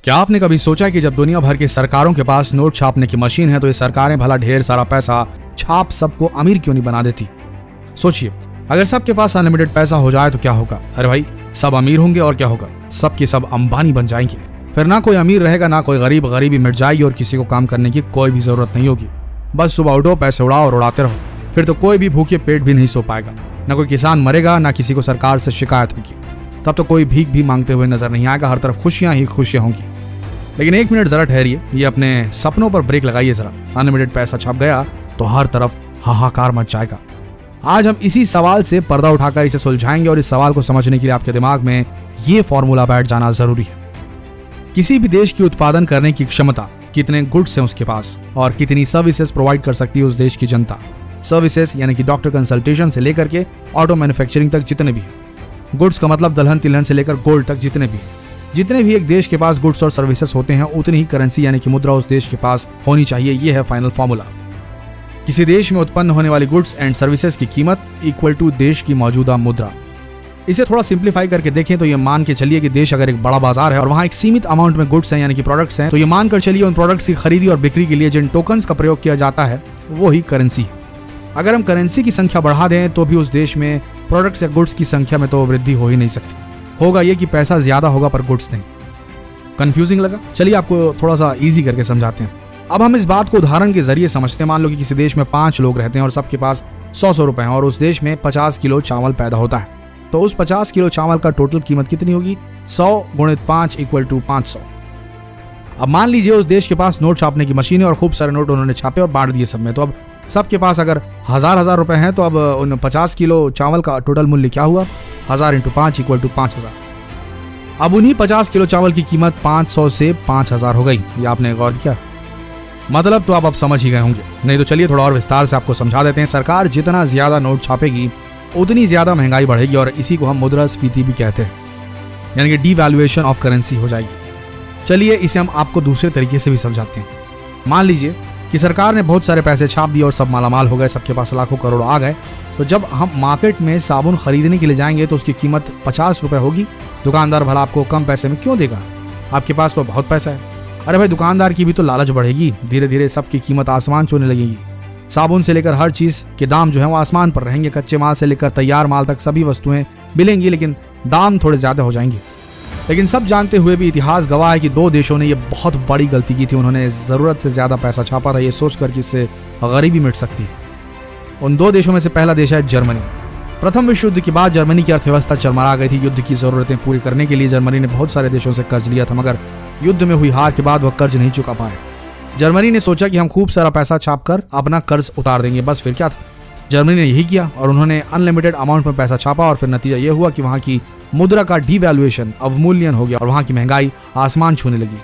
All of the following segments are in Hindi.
क्या आपने कभी सोचा कि जब दुनिया भर की सरकारों के पास नोट छापने की मशीन है तो ये सरकारें भला ढेर सारा पैसा छाप सबको अमीर क्यों नहीं बना देती? सोचिए, अगर सबके पास अनलिमिटेड पैसा हो जाए तो क्या होगा? अरे भाई, सब अमीर होंगे और क्या होगा, सबके सब अंबानी बन जाएंगे। फिर ना कोई अमीर रहेगा ना कोई गरीब, गरीबी मिट जाएगी और किसी को काम करने की कोई भी जरूरत नहीं होगी। बस सुबह उठो, पैसे उड़ाओ और उड़ाते रहो। फिर तो कोई भी भूखे पेट भी नहीं सो पाएगा, ना कोई किसान मरेगा, ना किसी को सरकार से शिकायत होगी। तब तो कोई भीख भी मांगते हुए नजर नहीं आएगा, हर तरफ खुशियां ही खुशियां होंगी। लेकिन एक मिनट जरा ठहरिए, ये अपने सपनों पर ब्रेक लगाइए जरा। अनलिमिटेड पैसा छप गया तो हर तरफ हाहाकार मच जाएगा। आज हम इसी सवाल से पर्दा उठाकर इसे सुलझाएंगे और इस सवाल को समझने के लिए आपके दिमाग में ये फॉर्मूला बैठ जाना जरूरी है। किसी भी देश की उत्पादन करने की क्षमता, कितने गुड्स हैं उसके पास और कितनी सर्विसेज प्रोवाइड कर सकती है उस देश की जनता। सर्विसेज यानी कि डॉक्टर कंसल्टेशन से लेकर के ऑटो मैन्युफैक्चरिंग तक जितने भी हैं। गुड्स का मतलब दलहन तिलहन से लेकर गोल्ड तक जितने भी एक देश के पास गुड्स और सर्विसेज होते हैं, उतनी ही करेंसी यानी कि मुद्रा उस देश के पास होनी चाहिए। ये है फाइनल फॉर्मूला। किसी देश में उत्पन्न होने वाली गुड्स एंड सर्विसेज की कीमत इक्वल टू देश की मौजूदा मुद्रा। इसे थोड़ा सिंप्लीफाई करके देखें तो ये मान के चलिए कि देश अगर एक बड़ा बाजार है और वहां एक सीमित अमाउंट में गुड्स हैं यानी कि प्रोडक्ट्स हैं, तो ये मान कर चलिए उन प्रोडक्ट्स की खरीदी और बिक्री के लिए जिन टोकन्स का प्रयोग किया जाता है वो ही करेंसी है। अगर हम करेंसी की संख्या बढ़ा दें तो भी उस देश में प्रोडक्ट्स या गुड्स की संख्या में तो वृद्धि हो ही नहीं सकती। होगा ये कि पैसा ज्यादा होगा पर गुड्स नहीं। कंफ्यूजिंग लगा? चलिए आपको थोड़ा सा इजी करके समझाते हैं। अब हम इस बात को उदाहरण के जरिए समझते हैं। मान लो कि किसी देश में 5 लोग रहते हैं और सबके पास 100 रुपए हैं और उस देश में 50 किलो चावल पैदा होता है। तो उस 50 किलो चावल का टोटल कीमत कितनी होगी? 100 गुणित 5 इक्वल टू 500। अब मान लीजिए उस देश के पास नोट छापने की मशीन है और खूब सारे नोट उन्होंने छापे और बांट दिए सब में। तो अब सबके पास अगर हजार रुपए हैं तो अब उन 50 किलो चावल का टोटल मूल्य क्या हुआ? 1000 इंटू 5 इक्वल टू 5000। अब उन्हीं 50 किलो चावल की कीमत 500 से 5000 हो गई। ये आपने गौर किया? मतलब तो आप अब समझ ही गए होंगे। नहीं तो चलिए थोड़ा और विस्तार से आपको समझा देते हैं। सरकार जितना ज्यादा नोट छापेगी उतनी ज्यादा महंगाई बढ़ेगी और इसी को हम मुद्रास्फीति भी कहते हैं, यानी कि डीवैल्यूएशन ऑफ करेंसी हो जाएगी। चलिए इसे हम आपको दूसरे तरीके से भी समझाते हैं। मान लीजिए कि सरकार ने बहुत सारे पैसे छाप दिए और सब मालामाल हो गए, सबके पास लाखों करोड़ आ गए। तो जब हम मार्केट में साबुन खरीदने के लिए जाएंगे तो उसकी कीमत 50 रुपए होगी। दुकानदार भला आपको कम पैसे में क्यों देगा? आपके पास तो बहुत पैसा है। अरे भाई, दुकानदार की भी तो लालच बढ़ेगी, धीरे धीरे सबकी कीमत आसमान छूने लगेगी। साबुन से लेकर हर चीज के दाम जो है वो आसमान पर रहेंगे। कच्चे माल से लेकर तैयार माल तक सभी वस्तुएं मिलेंगी, लेकिन दाम थोड़े ज्यादा हो जाएंगे। लेकिन सब जानते हुए भी इतिहास गवाह है कि 2 देशों ने ये बहुत बड़ी गलती की थी। उन्होंने जरूरत से ज्यादा पैसा छापा था, ये सोचकर कि इससे गरीबी मिट सकती है। उन 2 देशों में से पहला देश है जर्मनी। प्रथम विश्व युद्ध के बाद जर्मनी की अर्थव्यवस्था चरमरा गई थी। युद्ध की जरूरतें पूरी करने के लिए जर्मनी ने बहुत सारे देशों से कर्ज लिया था, मगर युद्ध में हुई हार के बाद वह कर्ज नहीं चुका पाए। जर्मनी ने सोचा कि हम खूब सारा पैसा छापकर अपना कर्ज उतार देंगे। बस फिर क्या था, जर्मनी ने यही किया और उन्होंने अनलिमिटेड अमाउंट में पैसा छापा और फिर नतीजा यह हुआ कि वहां की मुद्रा का डीवैल्यूएशन, अवमूल्यन हो गया और वहां की महंगाई आसमान छूने लगी।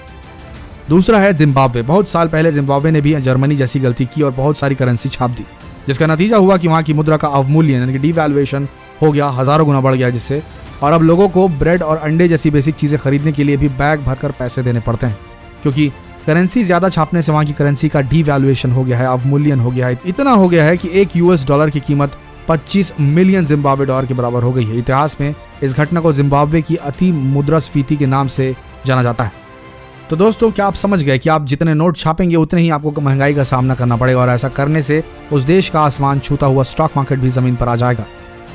दूसरा है जिम्बाब्वे। बहुत साल पहले जिम्बाब्वे ने भी जर्मनी जैसी गलती की और बहुत सारी करेंसी छाप दी, जिसका नतीजा हुआ कि वहां की मुद्रा का अवमूल्यन यानी कि डीवैल्यूएशन हो गया, हजारों गुना बढ़ गया जिससे। और अब लोगों को ब्रेड और अंडे जैसी बेसिक चीजें खरीदने के लिए भी बैग भरकर पैसे देने पड़ते हैं, क्योंकि करेंसी ज्यादा छापने से वहां की करेंसी का डीवैल्यूएशन हो गया है, अवमूल्यन हो गया है। इतना हो गया है कि एक US डॉलर की कीमत 25 मिलियन जिम्बाब्वे डॉलर के बराबर हो गई है। इतिहास में इस घटना को जिम्बाब्वे की अति मुद्रास्फीति के नाम से जाना जाता है। तो दोस्तों, क्या आप समझ गए कि आप जितने नोट छापेंगे उतने ही आपको महंगाई का सामना करना पड़ेगा और ऐसा करने से उस देश का आसमान छूता हुआ स्टॉक मार्केट भी जमीन पर आ जाएगा।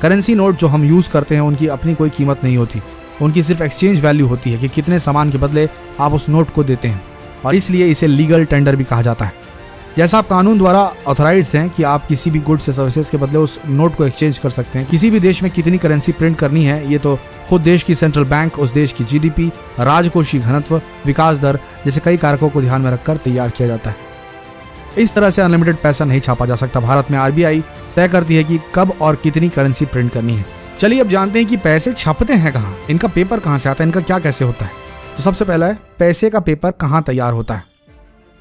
करेंसी नोट जो हम यूज करते हैं उनकी अपनी कोई कीमत नहीं होती, उनकी सिर्फ एक्सचेंज वैल्यू होती है कि कितने सामान के बदले आप उस नोट को देते हैं, और इसलिए इसे लीगल टेंडर भी कहा जाता है। जैसा आप कानून द्वारा ऑथराइज्ड हैं कि आप किसी भी गुड्स या सर्विसेज के बदले उस नोट को एक्सचेंज कर सकते हैं। किसी भी देश में कितनी करेंसी प्रिंट करनी है ये तो खुद देश की सेंट्रल बैंक, उस देश की GDP, राजकोषीय घनत्व, विकास दर जैसे कई कारकों को ध्यान में रखकर तैयार किया जाता है। इस तरह से अनलिमिटेड पैसा नहीं छापा जा सकता। भारत में RBI तय करती है कि कब और कितनी करेंसी प्रिंट करनी है। चलिए अब जानते हैं कि पैसे छपते हैं कहाँ, इनका पेपर कहाँ से आता है, इनका क्या कैसे होता है। तो सबसे पहला है, पैसे का पेपर कहाँ तैयार होता है।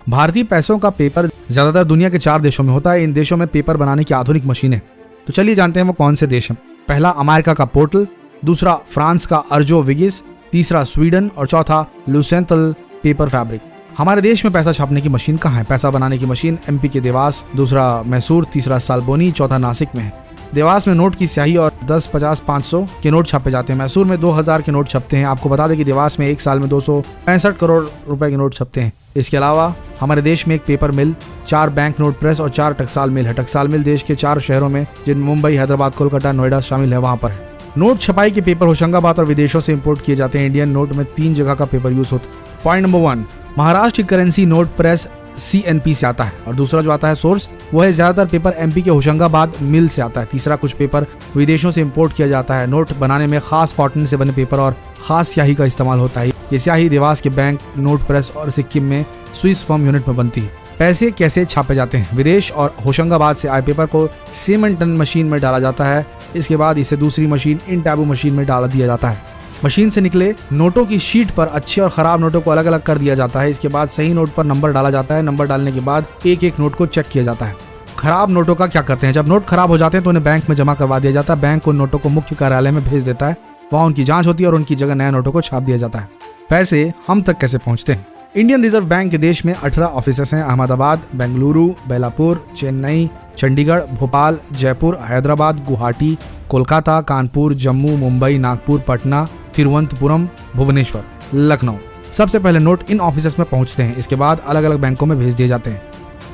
भारतीय पैसों का पेपर ज्यादातर दुनिया के 4 देशों में होता है। इन देशों में पेपर बनाने की आधुनिक मशीनें, तो चलिए जानते हैं वो कौन से देश हैं। पहला अमेरिका का पोर्टल, दूसरा फ्रांस का अर्जो विगिस, तीसरा स्वीडन और चौथा लुसेंटल पेपर फैब्रिक। हमारे देश में पैसा छापने की मशीन कहाँ है? पैसा बनाने की मशीन MP के देवास, दूसरा मैसूर, तीसरा सालबोनी, चौथा नासिक में है। देवास में नोट की स्याही और 10, 50, 500 के नोट छापे जाते हैं। मैसूर में 2000 के नोट छपते हैं। आपको बता दें कि देवास में एक साल में 265 करोड़ रुपए के नोट छपते हैं। इसके अलावा हमारे देश में एक पेपर मिल, 4 बैंक नोट प्रेस और 4 टकसाल मिल है। टकसाल मिल देश के 4 शहरों में, जिनमें मुंबई, हैदराबाद, कोलकाता, नोएडा शामिल है, वहां पर है। नोट छपाई के पेपर होशंगाबाद और विदेशों से इंपोर्ट किए जाते हैं। इंडियन नोट में 3 जगह का पेपर यूज होता है। पॉइंट नंबर 1, महाराष्ट्र की करेंसी नोट प्रेस CNP से आता है। और दूसरा जो आता है सोर्स, वो है ज्यादातर पेपर MP के होशंगाबाद मिल से आता है। तीसरा, कुछ पेपर विदेशों से इंपोर्ट किया जाता है। नोट बनाने में खास कॉटन से बने पेपर और खास स्याही का इस्तेमाल होता है। ये स्याही देवास के बैंक नोट प्रेस और सिक्किम में स्विस फॉर्म यूनिट में बनती है। पैसे कैसे छापे जाते हैं? विदेश और होशंगाबाद से आए पेपर को सीमेंटन मशीन में डाला जाता है। इसके बाद इसे दूसरी मशीन इन टैबू मशीन में डाल दिया जाता है। मशीन से निकले नोटों की शीट पर अच्छे और खराब नोटों को अलग अलग कर दिया जाता है। इसके बाद सही नोट पर नंबर डाला जाता है। नंबर डालने के बाद एक एक नोट को चेक किया जाता है। खराब नोटों का क्या करते हैं? जब नोट खराब हो जाते हैं तो उन्हें बैंक में जमा करवा दिया जाता है। बैंक उन नोटों को मुख्य कार्यालय में भेज देता है। वहाँ उनकी जांच होती है और उनकी जगह नए नोटों को छाप दिया जाता है। पैसे हम तक कैसे पहुँचते हैं? इंडियन रिजर्व बैंक के देश में 18 ऑफिसेस हैं। अहमदाबाद, बेंगलुरु, बेलापुर, चेन्नई, चंडीगढ़, भोपाल, जयपुर, हैदराबाद, गुवाहाटी, कोलकाता, कानपुर, जम्मू, मुंबई, नागपुर, पटना, तिरुवनंतपुरम, भुवनेश्वर, लखनऊ। सबसे पहले नोट इन ऑफिसेस में पहुंचते हैं। इसके बाद अलग अलग बैंकों में भेज दिए जाते हैं।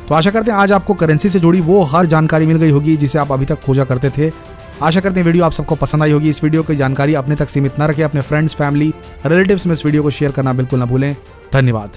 तो आशा करते हैं आज आपको करेंसी से जुड़ी वो हर जानकारी मिल गई होगी जिसे आप अभी तक खोजा करते थे। आशा करते हैं वीडियो आप सबको पसंद आई होगी। इस वीडियो की जानकारी अपने तक सीमित न रखें। अपने फ्रेंड्स, फैमिली, रिलेटिव्स में इस वीडियो को शेयर करना बिल्कुल न भूलें। धन्यवाद।